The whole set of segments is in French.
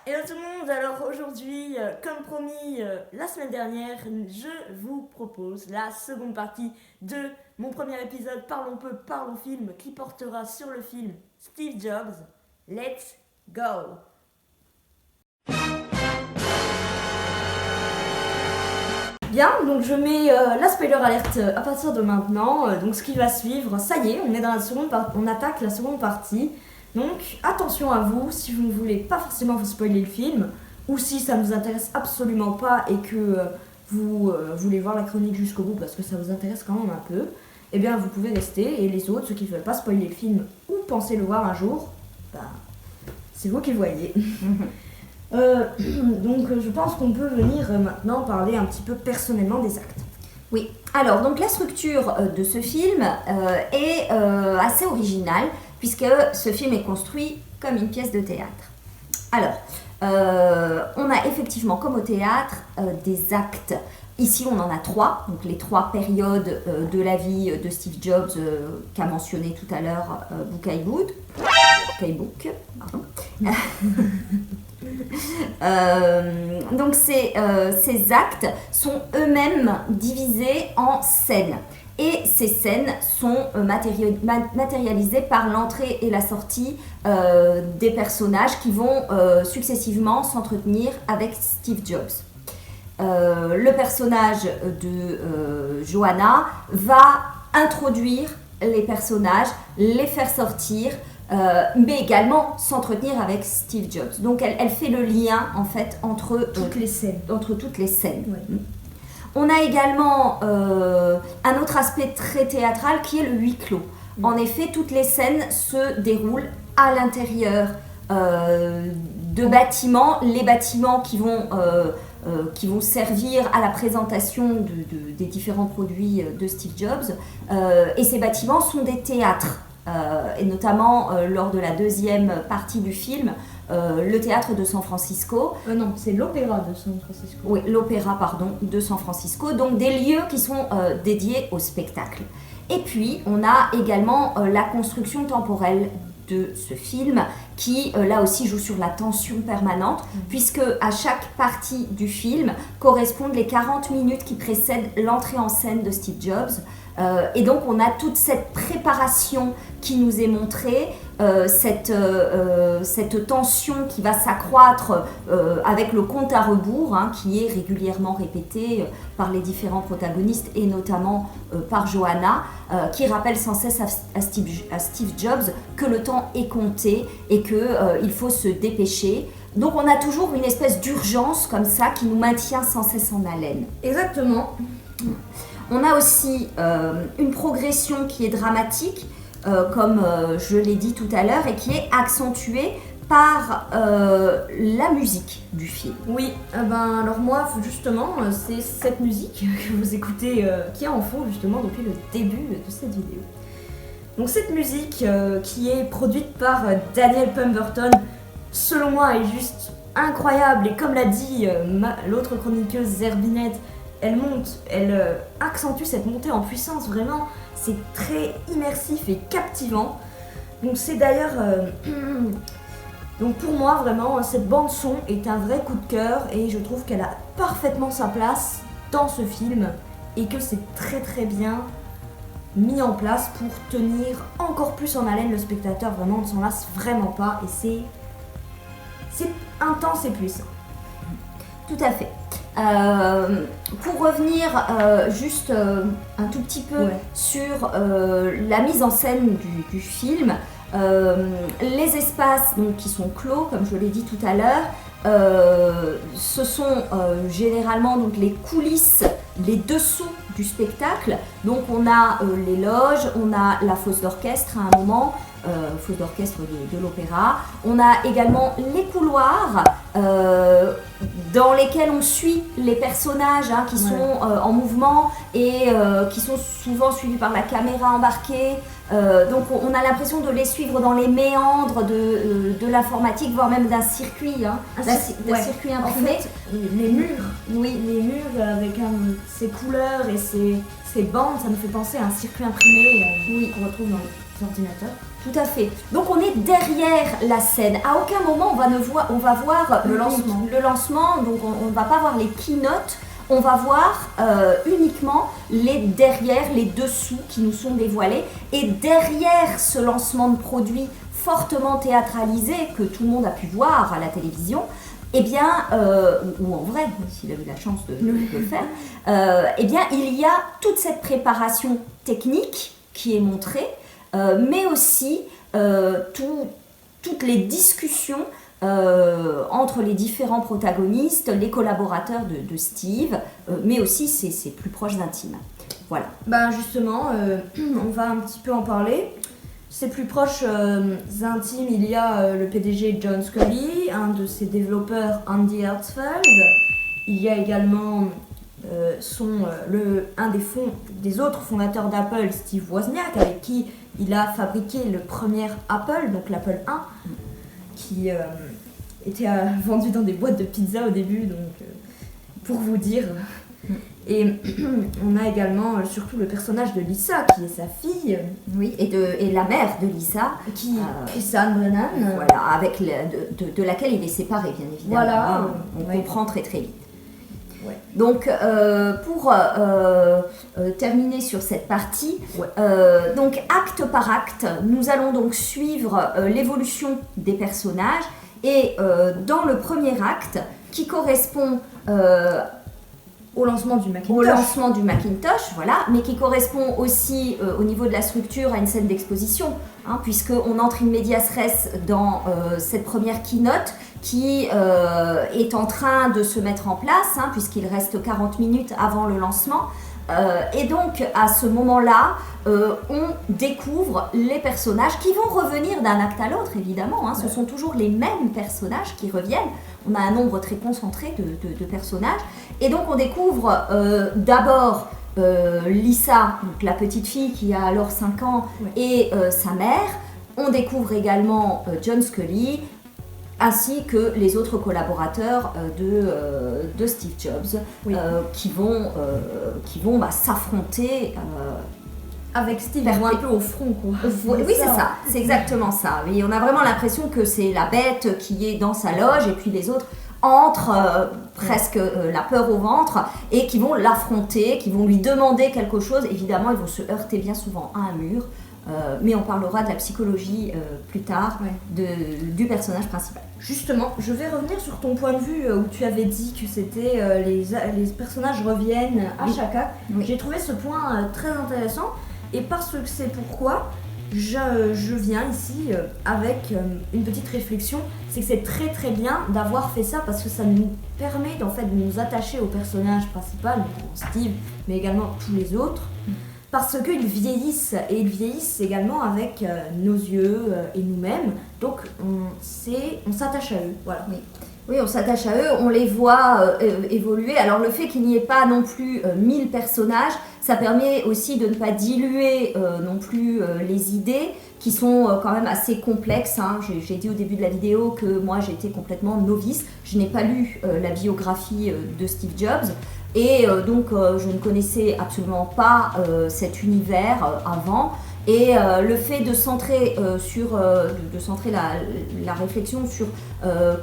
Hello tout le monde, alors aujourd'hui, comme promis la semaine dernière, je vous propose la seconde partie de mon premier épisode Parlons peu, parlons film, qui portera sur le film Steve Jobs. Let's go! Bien, donc je mets la spoiler alerte à partir de maintenant, donc ce qui va suivre, ça y est, on est dans la seconde partie, on attaque la seconde partie. Donc attention à vous, si vous ne voulez pas forcément vous spoiler le film, ou si ça ne vous intéresse absolument pas et que vous voulez voir la chronique jusqu'au bout parce que ça vous intéresse quand même un peu, eh bien vous pouvez rester, et les autres, ceux qui ne veulent pas spoiler le film ou penser le voir un jour, bah, c'est vous qui le voyez. Donc je pense qu'on peut venir maintenant parler un petit peu personnellement des actes. Oui, alors donc la structure de ce film est assez originale puisque ce film est construit comme une pièce de théâtre. Alors, on a effectivement comme au théâtre des actes. Ici on en a 3, donc les 3 périodes de la vie de Steve Jobs qu'a mentionné tout à l'heure Book, pardon. Donc ces actes sont eux-mêmes divisés en scènes. Et ces scènes sont matérialisées par l'entrée et la sortie des personnages qui vont successivement s'entretenir avec Steve Jobs. Le personnage de Johanna va introduire les personnages, les faire sortir, mais également s'entretenir avec Steve Jobs. Donc elle fait le lien en fait entre toutes les scènes. Ouais. On a également un autre aspect très théâtral qui est le huis clos. En effet, toutes les scènes se déroulent à l'intérieur de bâtiments, les bâtiments qui vont servir à la présentation des différents produits de Steve Jobs. Et ces bâtiments sont des théâtres. Et notamment lors de la deuxième partie du film, le théâtre de San Francisco. Non, c'est l'opéra de San Francisco. Oui, l'opéra, de San Francisco. Donc des lieux qui sont dédiés au spectacle. Et puis, on a également la construction temporelle de ce film qui, là aussi, joue sur la tension permanente, puisque à chaque partie du film correspondent les 40 minutes qui précèdent l'entrée en scène de Steve Jobs. Et donc on a toute cette préparation qui nous est montrée, cette tension qui va s'accroître avec le compte à rebours, qui est régulièrement répété par les différents protagonistes et notamment par Johanna, qui rappelle sans cesse à Steve Jobs que le temps est compté et qu'il faut se dépêcher. Donc on a toujours une espèce d'urgence comme ça qui nous maintient sans cesse en haleine. Exactement. On a aussi une progression qui est dramatique, comme je l'ai dit tout à l'heure, et qui est accentuée par la musique du film. Oui, alors moi justement, c'est cette musique que vous écoutez qui est en fond justement depuis le début de cette vidéo. Donc cette musique qui est produite par Daniel Pemberton, selon moi est juste incroyable, et comme l'a dit l'autre chroniqueuse Zerbinette, elle accentue cette montée en puissance, vraiment, c'est très immersif et captivant. Donc c'est d'ailleurs, donc pour moi vraiment, cette bande son est un vrai coup de cœur et je trouve qu'elle a parfaitement sa place dans ce film et que c'est très très bien mis en place pour tenir encore plus en haleine le spectateur. Vraiment, on ne s'en lasse vraiment pas et c'est intense et puissant. Tout à fait. Pour revenir juste un tout petit peu sur la mise en scène du film, les espaces donc, qui sont clos, comme je l'ai dit tout à l'heure, ce sont généralement donc, les coulisses, les dessous du spectacle. Donc on a les loges, on a la fosse d'orchestre à un moment, fosse d'orchestre de l'opéra. On a également les couloirs dans lesquels on suit les personnages qui sont en mouvement et qui sont souvent suivis par la caméra embarquée. Donc on a l'impression de les suivre dans les méandres de l'informatique, voire même d'un circuit, d'un circuit imprimé. En fait, les murs avec ces couleurs et ces bandes, ça nous fait penser à un circuit imprimé qu'on retrouve dans le ordinateurs. Tout à fait. Donc on est derrière la scène. À aucun moment on va voir Le lancement. Le lancement. Donc on ne va pas voir les keynotes. On va voir uniquement les derrière, les dessous qui nous sont dévoilés. Et derrière ce lancement de produit fortement théâtralisé que tout le monde a pu voir à la télévision, eh bien, ou en vrai, s'il a eu la chance de le faire, eh bien, il y a toute cette préparation technique qui est montrée, mais aussi toutes les discussions entre les différents protagonistes, les collaborateurs de Steve, mais aussi ses plus proches intimes. Voilà. Ben justement, on va un petit peu en parler. Ses plus proches intimes, il y a le PDG John Scully, un de ses développeurs Andy Hertzfeld. Il y a également un des autres fondateurs d'Apple, Steve Wozniak, avec qui il a fabriqué le premier Apple, donc l'Apple I, qui était vendu dans des boîtes de pizza au début, donc pour vous dire. Et on a également surtout le personnage de Lisa, qui est sa fille. Oui, et la mère de Lisa, qui Chrisanne Brennan. Voilà, avec de laquelle il est séparé, bien évidemment. Voilà, on comprend très très vite. Ouais. Donc, pour terminer sur cette partie, donc acte par acte, nous allons donc suivre l'évolution des personnages. Et dans le premier acte, qui correspond au lancement du Macintosh, voilà, mais qui correspond aussi au niveau de la structure à une scène d'exposition, hein, puisqu'on entre in medias res dans cette première keynote qui est en train de se mettre en place, hein, puisqu'il reste 40 minutes avant le lancement. Et donc à ce moment-là, on découvre les personnages qui vont revenir d'un acte à l'autre, évidemment, hein. Ce sont toujours les mêmes personnages qui reviennent. On a un nombre très concentré de personnages. Et donc on découvre d'abord Lisa, donc la petite fille qui a alors 5 ans, et sa mère. On découvre également John Scully, ainsi que les autres collaborateurs de Steve Jobs, qui vont s'affronter avec Steve un peu au front, quoi. Oui, c'est ça, c'est exactement ça. Et on a vraiment l'impression que c'est la bête qui est dans sa loge et puis les autres entrent presque la peur au ventre et qui vont l'affronter, qui vont lui demander quelque chose. Évidemment, ils vont se heurter bien souvent à un mur. Mais on parlera de la psychologie plus tard du personnage principal. Justement, je vais revenir sur ton point de vue où tu avais dit que c'était les personnages reviennent à chaque acte. Oui. J'ai trouvé ce point très intéressant et parce que c'est pourquoi je viens ici avec une petite réflexion. C'est que c'est très très bien d'avoir fait ça parce que ça nous permet en fait de nous attacher au personnage principal, notamment Steve, mais également tous les autres. Parce qu'ils vieillissent, et ils vieillissent également avec nos yeux et nous-mêmes, donc on s'attache à eux. Voilà. Oui, on s'attache à eux, on les voit évoluer. Alors le fait qu'il n'y ait pas non plus 1000 personnages, ça permet aussi de ne pas diluer non plus les idées, qui sont quand même assez complexes, hein. J'ai dit au début de la vidéo que moi j'étais complètement novice, je n'ai pas lu la biographie de Steve Jobs. Et donc je ne connaissais absolument pas cet univers avant. Et le fait de centrer, la réflexion sur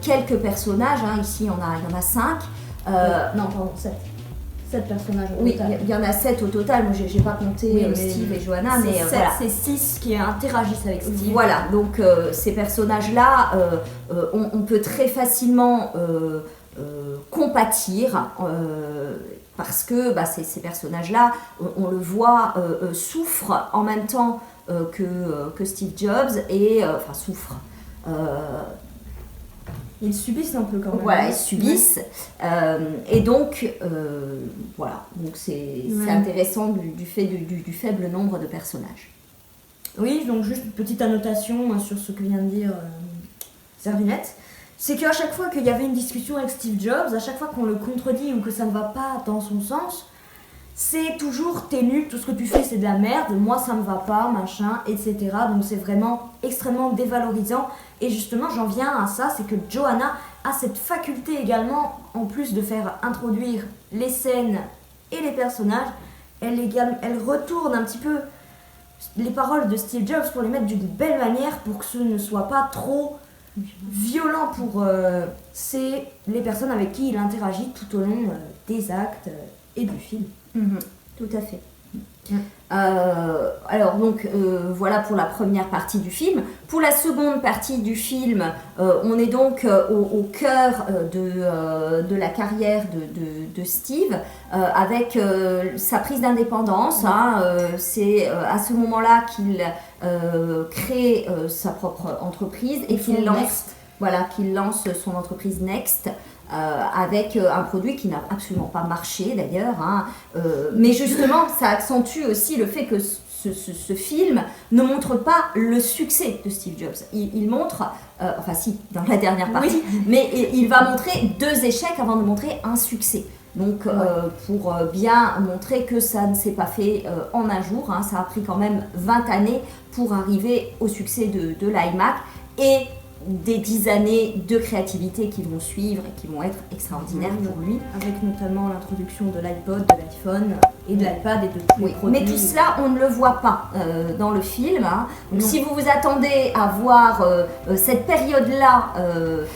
quelques personnages, hein, ici il y en a 5. Non, pardon, 7. 7 personnages au total. Oui, il y en a 7 au total, moi j'ai pas compté Steve et Joanna, mais voilà. C'est 6 qui interagissent avec Steve. Voilà, donc ces personnages-là, on peut très facilement compatir parce que ces personnages-là, on le voit, souffrent en même temps que Steve Jobs et souffrent. Ils subissent un peu quand même. Voilà, ils subissent. Et donc, voilà. Donc c'est intéressant du fait du faible nombre de personnages. Oui, donc juste une petite annotation sur ce que vient de dire Servinette. C'est qu'à chaque fois qu'il y avait une discussion avec Steve Jobs, à chaque fois qu'on le contredit ou que ça ne va pas dans son sens, c'est toujours « t'es nul, tout ce que tu fais c'est de la merde, moi ça me va pas, machin, etc. » Donc c'est vraiment extrêmement dévalorisant. Et justement, j'en viens à ça, c'est que Joanna a cette faculté également, en plus de faire introduire les scènes et les personnages, elle retourne un petit peu les paroles de Steve Jobs pour les mettre d'une belle manière pour que ce ne soit pas trop violent pour les personnes avec qui il interagit tout au long des actes et du film. Tout à fait. Alors donc voilà pour la première partie du film. Pour la seconde partie du film, on est donc au cœur de la carrière de Steve avec sa prise d'indépendance. C'est à ce moment-là qu'il crée sa propre entreprise et qu'il lance son entreprise Next. Avec un produit qui n'a absolument pas marché d'ailleurs, mais justement ça accentue aussi le fait que ce film ne montre pas le succès de Steve Jobs. Il montre, enfin si, dans la dernière partie, mais il va montrer 2 échecs avant de montrer un succès. Donc pour bien montrer que ça ne s'est pas fait en un jour, ça a pris quand même 20 années pour arriver au succès de l'iMac et des 10 années de créativité qui vont suivre et qui vont être extraordinaires pour lui. Avec notamment l'introduction de l'iPod, de l'iPhone et de l'iPad et de tous les produits. Mais tout cela, on ne le voit pas dans le film. Donc si vous vous attendez à voir cette période-là,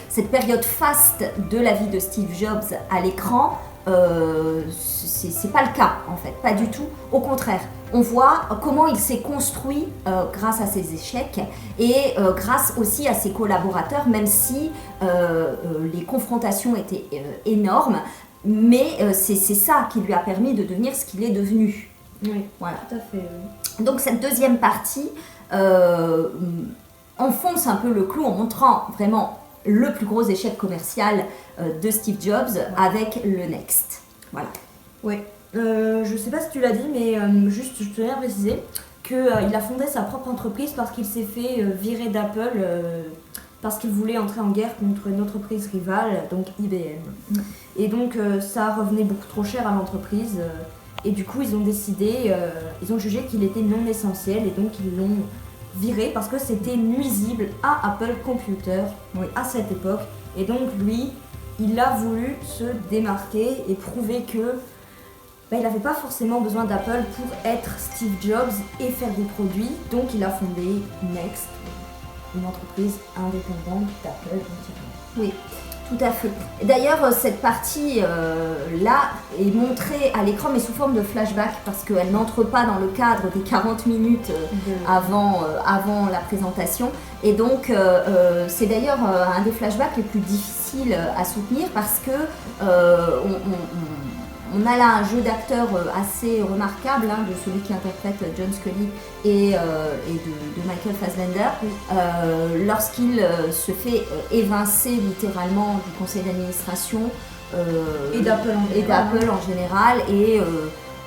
cette période faste de la vie de Steve Jobs à l'écran, c'est pas le cas en fait, pas du tout. Au contraire, on voit comment il s'est construit grâce à ses échecs et grâce aussi à ses collaborateurs, même si les confrontations étaient énormes, mais c'est ça qui lui a permis de devenir ce qu'il est devenu. Oui, voilà. Tout à fait. Oui. Donc cette deuxième partie enfonce un peu le clou en montrant vraiment le plus gros échec commercial de Steve Jobs avec le Next. Voilà. Oui. Je sais pas si tu l'as dit, mais juste je tenais à préciser qu'il a fondé sa propre entreprise parce qu'il s'est fait virer d'Apple parce qu'il voulait entrer en guerre contre une entreprise rivale, donc IBM. Et donc ça revenait beaucoup trop cher à l'entreprise et du coup ils ont jugé qu'il était non essentiel et donc ils l'ont viré parce que c'était nuisible à Apple Computer à cette époque. Et donc lui, il a voulu se démarquer et prouver que il n'avait pas forcément besoin d'Apple pour être Steve Jobs et faire des produits. Donc il a fondé Next, une entreprise indépendante d'Apple. Oui, tout à fait. D'ailleurs, cette partie-là est montrée à l'écran, mais sous forme de flashback, parce qu'elle n'entre pas dans le cadre des 40 minutes avant la présentation. Et donc, c'est d'ailleurs un des flashbacks les plus difficiles à soutenir, parce que on a là un jeu d'acteurs assez remarquable de celui qui interprète John Scully et de Michael Fassbender lorsqu'il se fait évincer littéralement du conseil d'administration et d'Apple en général et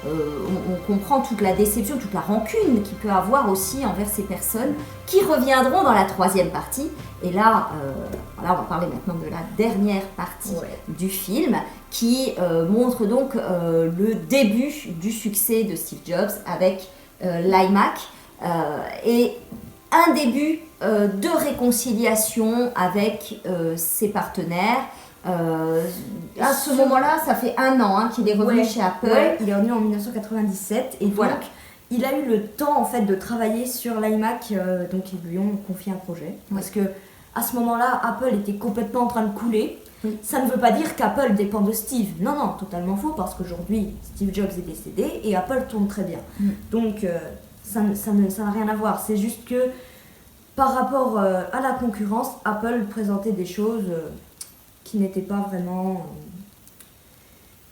on comprend toute la déception, toute la rancune qu'il peut avoir aussi envers ces personnes qui reviendront dans la troisième partie. Et là, on va parler maintenant de la dernière partie du film qui montre donc le début du succès de Steve Jobs avec l'iMac et un début de réconciliation avec ses partenaires. À ce moment-là, ça fait 1 an qu'il est revenu chez Apple. Il est revenu en 1997 et donc il a eu le temps en fait de travailler sur l'iMac, donc ils lui ont confié un projet parce que à ce moment-là, Apple était complètement en train de couler. Ça ne veut pas dire qu'Apple dépend de Steve. Non, totalement faux parce qu'aujourd'hui Steve Jobs est décédé et Apple tourne très bien. Donc ça n'a rien à voir. C'est juste que par rapport à la concurrence, Apple présentait des choses qui n'étaient pas vraiment...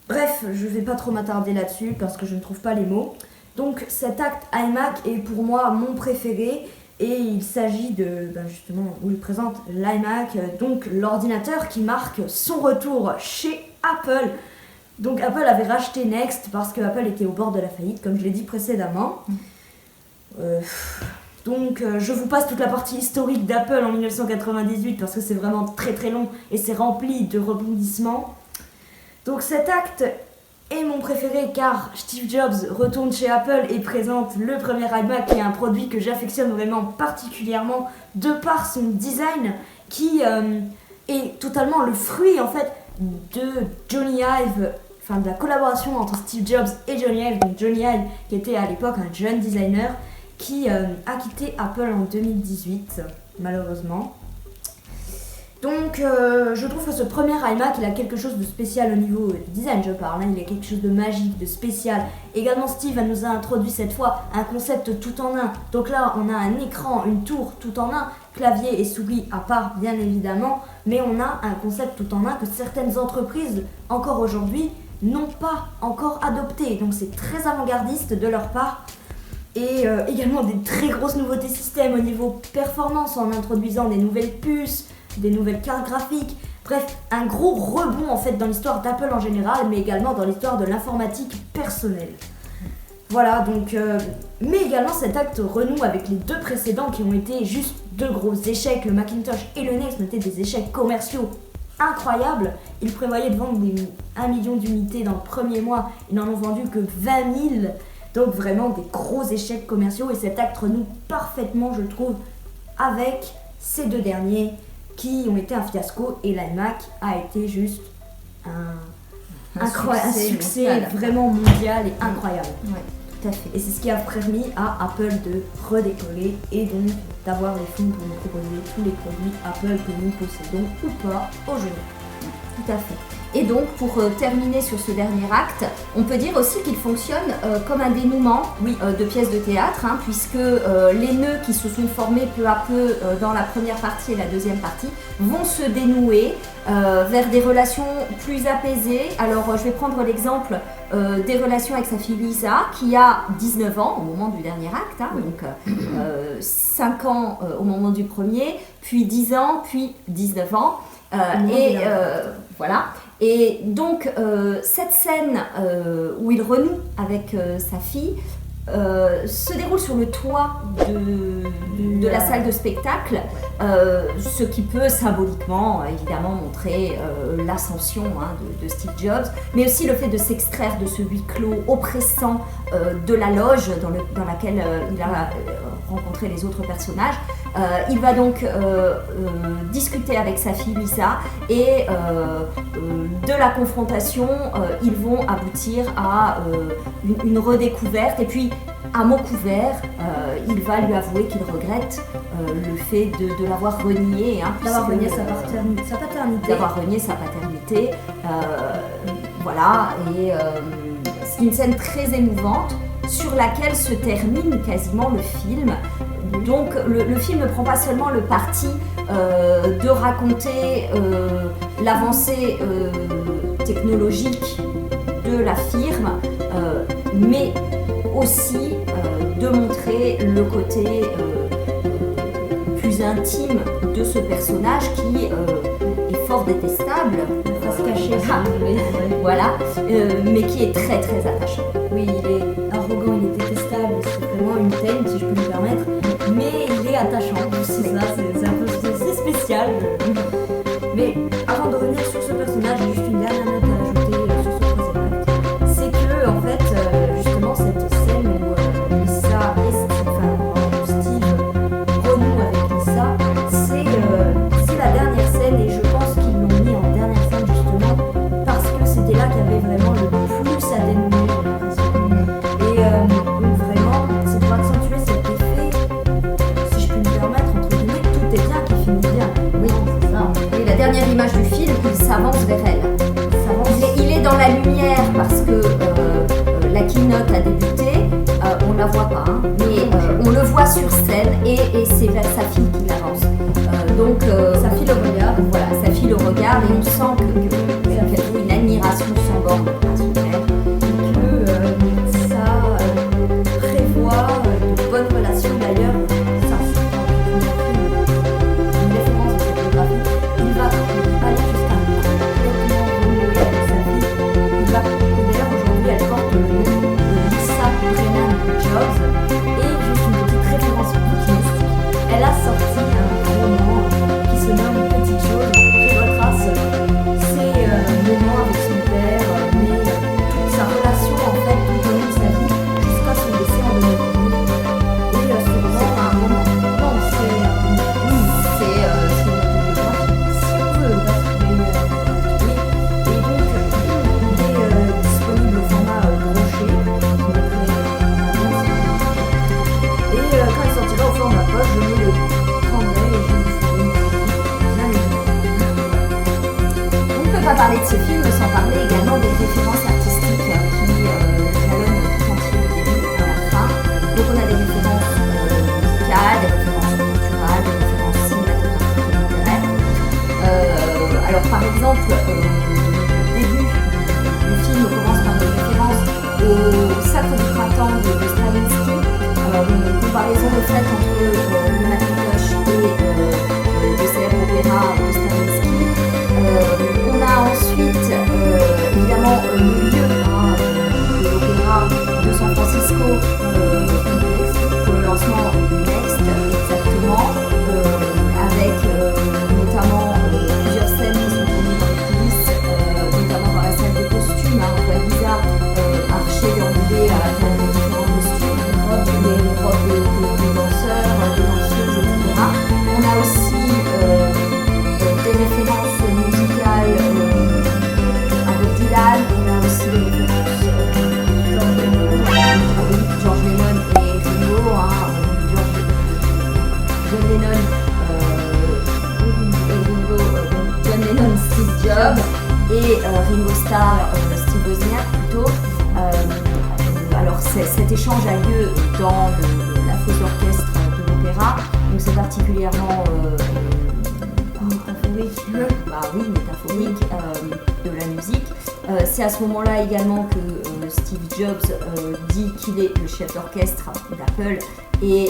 Bref, je vais pas trop m'attarder là-dessus parce que je ne trouve pas les mots. Donc cet acte iMac est pour moi mon préféré et il s'agit de, justement, où il présente l'iMac, donc l'ordinateur qui marque son retour chez Apple. Donc Apple avait racheté Next parce que Apple était au bord de la faillite, comme je l'ai dit précédemment. Donc je vous passe toute la partie historique d'Apple en 1998 parce que c'est vraiment très très long et c'est rempli de rebondissements. Donc cet acte est mon préféré car Steve Jobs retourne chez Apple et présente le premier iMac qui est un produit que j'affectionne vraiment particulièrement de par son design qui est totalement le fruit en fait de Johnny Ive, enfin de la collaboration entre Steve Jobs et Johnny Ive. Donc Johnny Ive qui était à l'époque un jeune designer qui a quitté Apple en 2018, malheureusement. Donc je trouve que ce premier iMac, il a quelque chose de spécial au niveau du design, je parle, hein. Il a quelque chose de magique, de spécial. Également, Steve nous a introduit cette fois un concept tout en un. Donc là, on a un écran, une tour tout en un, clavier et souris à part, bien évidemment, mais on a un concept tout en un que certaines entreprises, encore aujourd'hui, n'ont pas encore adopté. Donc c'est très avant-gardiste de leur part. Et également des très grosses nouveautés système au niveau performance en introduisant des nouvelles puces, des nouvelles cartes graphiques, bref, un gros rebond en fait dans l'histoire d'Apple en général, mais également dans l'histoire de l'informatique personnelle. Voilà, donc, mais également cet acte renoue avec les deux précédents qui ont été juste deux gros échecs, le Macintosh et le NeXT étaient des échecs commerciaux incroyables. Ils prévoyaient de vendre 1 million d'unités dans le premier mois, ils n'en ont vendu que 20 000, donc vraiment des gros échecs commerciaux, et cet acte renoue parfaitement, je trouve, avec ces deux derniers qui ont été un fiasco, et l'iMac a été juste un succès mondial, vraiment mondial et incroyable. Ouais, tout à fait. Et c'est ce qui a permis à Apple de redécoller et donc d'avoir les fonds pour nous proposer tous les produits Apple que nous possédons ou pas aujourd'hui. Tout à fait. Et donc, pour terminer sur ce dernier acte, on peut dire aussi qu'il fonctionne comme un dénouement de pièces de théâtre, hein, puisque les nœuds qui se sont formés peu à peu dans la première partie et la deuxième partie vont se dénouer vers des relations plus apaisées. Alors, je vais prendre l'exemple des relations avec sa fille Lisa, qui a 19 ans au moment du dernier acte, hein, donc 5 ans au moment du premier, puis 10 ans, puis 19 ans. Voilà. Et donc cette scène où il renoue avec sa fille se déroule sur le toit de la salle de spectacle, ce qui peut symboliquement évidemment montrer l'ascension, hein, de Steve Jobs, mais aussi le fait de s'extraire de ce huis clos oppressant de la loge dans laquelle il a rencontré les autres personnages. Il va donc discuter avec sa fille Lisa, et de la confrontation, ils vont aboutir à une redécouverte, et puis à mot couvert, il va lui avouer qu'il regrette le fait de l'avoir renié, hein, d'avoir renié sa paternité. D'avoir renié sa paternité. Voilà, et c'est une scène très émouvante sur laquelle se termine quasiment le film. Donc le film ne prend pas seulement le parti de raconter l'avancée technologique de la firme, mais aussi de montrer le côté plus intime de ce personnage qui est fort détestable, face cachée, voilà, mais qui est très très attachant. Oui, il est arrogant, il est détestable, c'est vraiment une thème, si je peux me permettre, mais il est attachant, c'est ça, c'est un peu c'est spécial. Mais avant de revenir sur ce personnage, j'ai juste une dernière note à ajouter sur ce troisième acte. C'est que, en fait, justement, cette scène où Lisa et Steve renouent avec Lisa, c'est la dernière scène, et je pense qu'ils l'ont mis en dernière scène justement parce que c'était là qu'il y avait vraiment le plus à dénouer, j'ai l'impression. Et donc vraiment, c'est pour accentuer cet effet, si je peux me permettre, entre guillemets, tout est bien qui finit bien. Oui, c'est ça. Et la dernière image du film, il s'avance vers elle. Il est dans la lumière parce que la keynote a débuté, on la voit pas, hein, mais on le voit sur scène, et c'est vers sa fille qu'il avance. Donc sa fille le regarde. Voilà, sa fille le regarde, et on sent qu'elle a une admiration sans borne à son père. Et que ça prévoit de bonnes relations. D'ailleurs, ça c'est une référence de photographie. Il va aller jusqu'à complètement renouer avec sa fille. Et d'ailleurs aujourd'hui elle porte le nom de Lisa Brennan Jobs, et juste une petite référence bouquinistique. Elle a sorti un roman qui se nomme Petite chose, qui retrace ses parler de ce film sans parler également des références artistiques qui jalonnent tout entier du début à la fin. Donc on a des références musicales, des références culturelles, des références cinématographiques et littéraires. Alors par exemple, au début du film commence par des références au Sacre du printemps de Stravinsky, une comparaison est faite entre le Macintosh et le célèbre opéra de Stravinsky. On a ensuite évidemment le lieu de l'opéra de San Francisco pour le lancement du Next, exactement, avec notamment plusieurs scènes qui sont tournées dans les coulisses, notamment dans la salle des costumes. On voit Lisa marcher, déambuler à travers les différents costumes, les robes de danseurs, des danseuses, etc. On a aussi des références musicales avec Dylan, on a aussi des références George Lennon et Ringo, John Lennon John Lennon, Steve Jobs et Ringo Starr, Steve Wozniak plutôt. Alors cet échange a lieu dans la fosse d'orchestre de l'opéra, donc c'est particulièrement métaphorique de la musique. C'est à ce moment-là également que Steve Jobs dit qu'il est le chef d'orchestre d'Apple et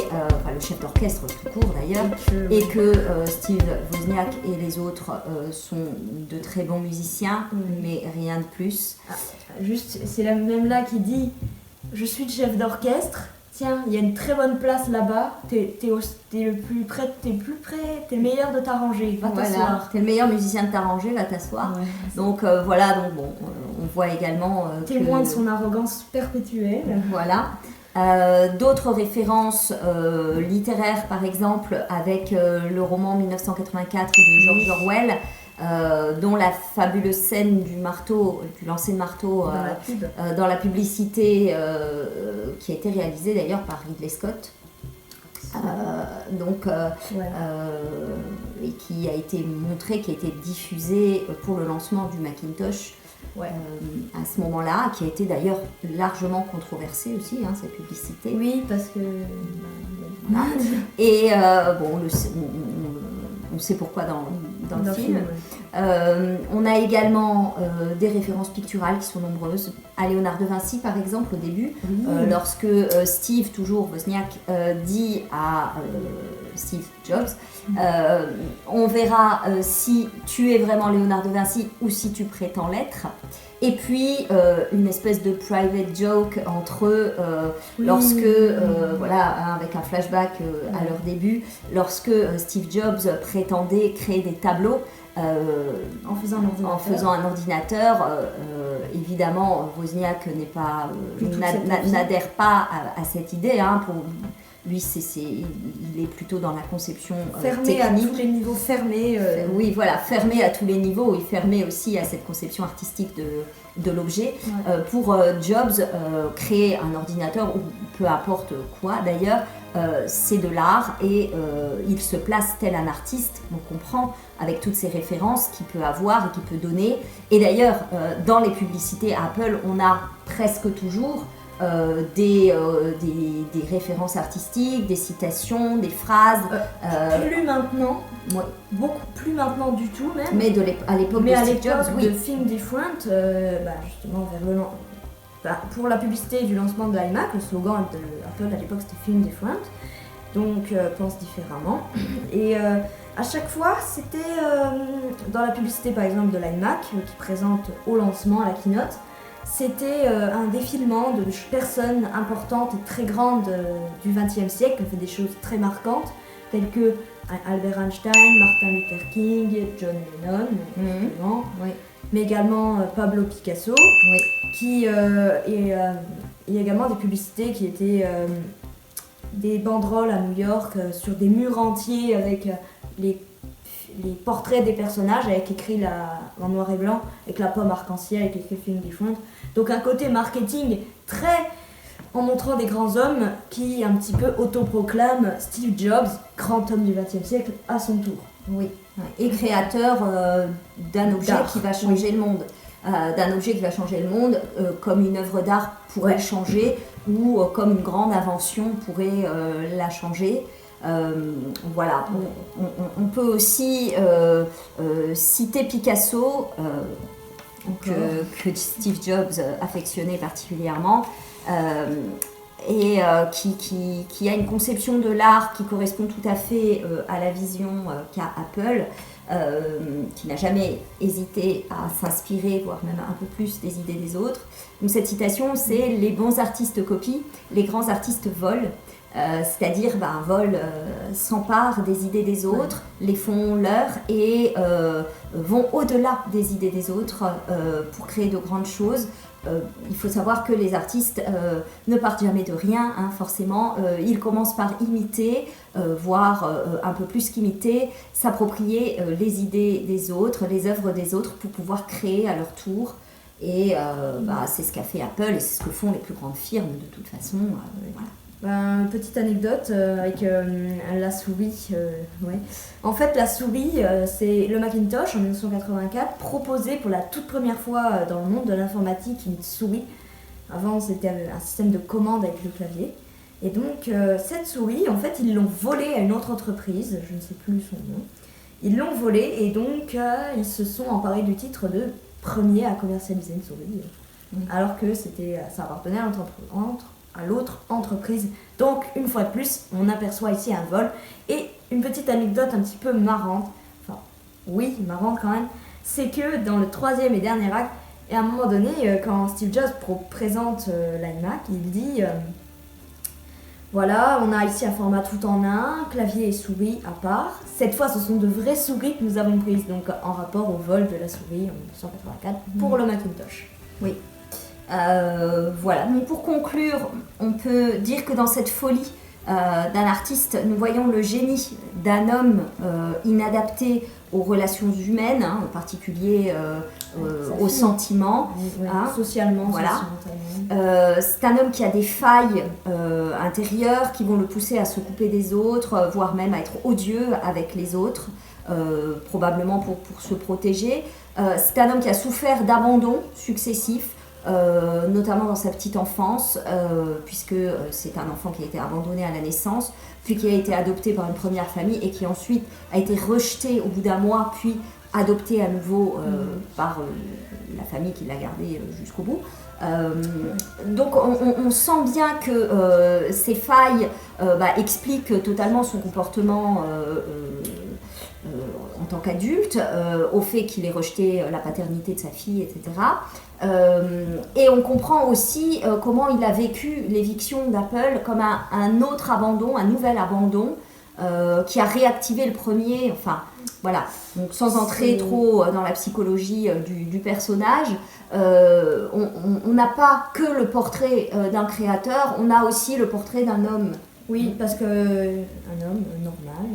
le chef d'orchestre tout court d'ailleurs, et que Steve Wozniak et les autres sont de très bons musiciens, mais rien de plus. Juste, c'est la même là qui dit « Je suis le chef d'orchestre, tiens, il y a une très bonne place là-bas, t'es le plus près, t'es le meilleur de t'arranger, va t'asseoir. » T'es le meilleur musicien de t'arranger, va t'asseoir. Ouais, donc on voit également témoin de son arrogance perpétuelle. Voilà. D'autres références littéraires, par exemple, avec le roman 1984 de George Orwell, dont la fabuleuse scène du lancer de marteau dans la publicité qui a été réalisée d'ailleurs par Ridley Scott. Et qui a été montré, qui a été diffusé pour le lancement du Macintosh. À ce moment-là, qui a été d'ailleurs largement controversée aussi, cette publicité. Oui, parce que... Et on sait pourquoi dans le film. On a également des références picturales qui sont nombreuses. À Léonard de Vinci, par exemple, au début, lorsque Steve, toujours Wozniak, dit à Steve Jobs, on verra si tu es vraiment Léonard de Vinci ou si tu prétends l'être. Et puis une espèce de private joke entre eux, lorsque, avec un flashback à leur début, lorsque Steve Jobs prétendait créer des tableaux en faisant un ordinateur. Évidemment, Wozniak n'adhère pas à cette idée. Pour lui, il est plutôt dans la conception fermé technique. À tous les niveaux, fermé. Fermé à tous les niveaux et fermé aussi à cette conception artistique de l'objet. Pour Jobs, créer un ordinateur, ou peu importe quoi d'ailleurs, c'est de l'art et il se place tel un artiste, on comprend, avec toutes ces références qu'il peut avoir et qu'il peut donner. Et d'ailleurs, dans les publicités Apple, on a presque toujours des références artistiques, des citations, des phrases. Plus maintenant, beaucoup plus maintenant du tout même. Mais à l'époque de Steve Jobs, de Think Different, justement pour la publicité du lancement de l'iMac, le slogan de Apple à l'époque c'était Think Different, donc pense différemment. Et à chaque fois, c'était dans la publicité par exemple de l'iMac qui présente au lancement, à la keynote, c'était un défilement de personnes importantes et très grandes du XXe siècle qui ont fait des choses très marquantes, telles que Albert Einstein, Martin Luther King, John Lennon, mais également Pablo Picasso, il y a également des publicités qui étaient des banderoles à New York sur des murs entiers avec les portraits des personnages avec écrit en noir et blanc, avec la pomme arc-en-ciel, avec écrit Think Different. Donc un côté marketing très en montrant des grands hommes qui un petit peu autoproclament Steve Jobs, grand homme du XXe siècle, à son tour. Oui, et créateur d'un objet qui va changer le monde. Comme une œuvre d'art pourrait le changer, ou comme une grande invention pourrait la changer. Voilà, on peut aussi citer Picasso, que Steve Jobs affectionnait particulièrement, et qui a une conception de l'art qui correspond tout à fait à la vision qu'a Apple, qui n'a jamais hésité à s'inspirer, voire même un peu plus, des idées des autres. Donc cette citation, c'est « Les bons artistes copient, les grands artistes volent ». C'est-à-dire s'emparent des idées des autres, les font leurs et vont au-delà des idées des autres pour créer de grandes choses. Il faut savoir que les artistes ne partent jamais de rien, forcément. Ils commencent par imiter, voire un peu plus qu'imiter, s'approprier les idées des autres, les œuvres des autres pour pouvoir créer à leur tour. Et c'est ce qu'a fait Apple et c'est ce que font les plus grandes firmes de toute façon. Voilà. Petite anecdote avec la souris. En fait, la souris, c'est le Macintosh en 1984 proposé pour la toute première fois dans le monde de l'informatique une souris. Avant, c'était un système de commande avec le clavier. Et donc, cette souris, en fait, ils l'ont volée à une autre entreprise, je ne sais plus son nom. Ils l'ont volée et donc ils se sont emparés du titre de premier à commercialiser une souris, alors que ça appartenait à l'autre entreprise. Donc, une fois de plus, on aperçoit ici un vol. Et une petite anecdote un petit peu marrante, marrante quand même, c'est que dans le troisième et dernier acte, et à un moment donné, quand Steve Jobs présente l'iMac, il dit voilà, on a ici un format tout en un, clavier et souris à part. Cette fois, ce sont de vraies souris que nous avons prises, donc en rapport au vol de la souris en 1984 pour le Macintosh. Oui. Voilà, donc pour conclure, on peut dire que dans cette folie d'un artiste, nous voyons le génie d'un homme inadapté aux relations humaines, en particulier aux sentiments. Socialement, voilà. C'est un homme qui a des failles intérieures qui vont le pousser à se couper des autres, voire même à être odieux avec les autres, probablement pour se protéger. C'est un homme qui a souffert d'abandons successifs, notamment dans sa petite enfance, puisque c'est un enfant qui a été abandonné à la naissance, puis qui a été adopté par une première famille et qui ensuite a été rejeté au bout d'un mois, puis adopté à nouveau par la famille qui l'a gardé jusqu'au bout. Donc on sent bien que ces failles expliquent totalement son comportement en tant qu'adulte, au fait qu'il ait rejeté la paternité de sa fille, etc. Et on comprend aussi comment il a vécu l'éviction d'Apple comme un autre abandon, un nouvel abandon qui a réactivé le premier, voilà. Donc sans entrer trop dans la psychologie du personnage, on n'a pas que le portrait d'un créateur, on a aussi le portrait d'un homme. Oui, parce que un homme normal,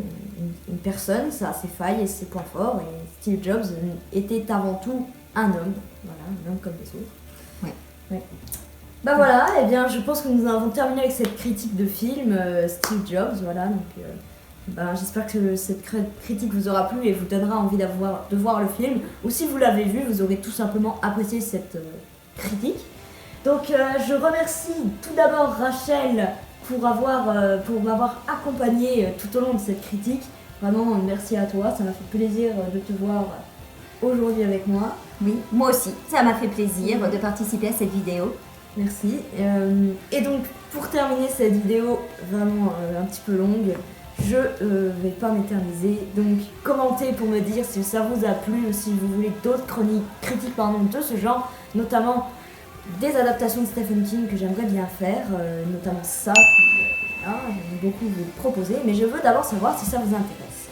une personne, ça a ses failles et ses points forts, et Steve Jobs était avant tout un homme, voilà, un homme comme les autres. Ouais. Voilà, et bien je pense que nous avons terminé avec cette critique de film Steve Jobs, voilà, donc j'espère que cette critique vous aura plu et vous donnera envie de voir le film, ou si vous l'avez vu, vous aurez tout simplement apprécié cette critique. Donc je remercie tout d'abord Rachel pour m'avoir accompagné tout au long de cette critique. Vraiment, merci à toi, ça m'a fait plaisir de te voir aujourd'hui avec moi. Oui, moi aussi, ça m'a fait plaisir de participer à cette vidéo. Merci. Et donc, pour terminer cette vidéo vraiment un petit peu longue, je vais pas m'éterniser. Donc, commentez pour me dire si ça vous a plu ou si vous voulez d'autres critiques de ce genre, notamment des adaptations de Stephen King que j'aimerais bien faire, notamment ça, j'aime beaucoup vous proposer, mais je veux d'abord savoir si ça vous intéresse.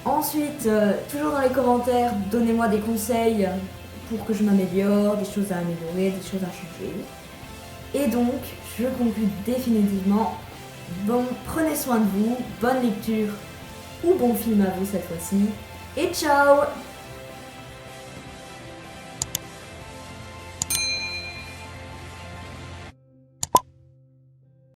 Ensuite, toujours dans les commentaires, donnez-moi des conseils pour que je m'améliore, des choses à améliorer, des choses à changer. Et donc, je conclue définitivement. Bon, prenez soin de vous, bonne lecture ou bon film à vous cette fois-ci, et ciao!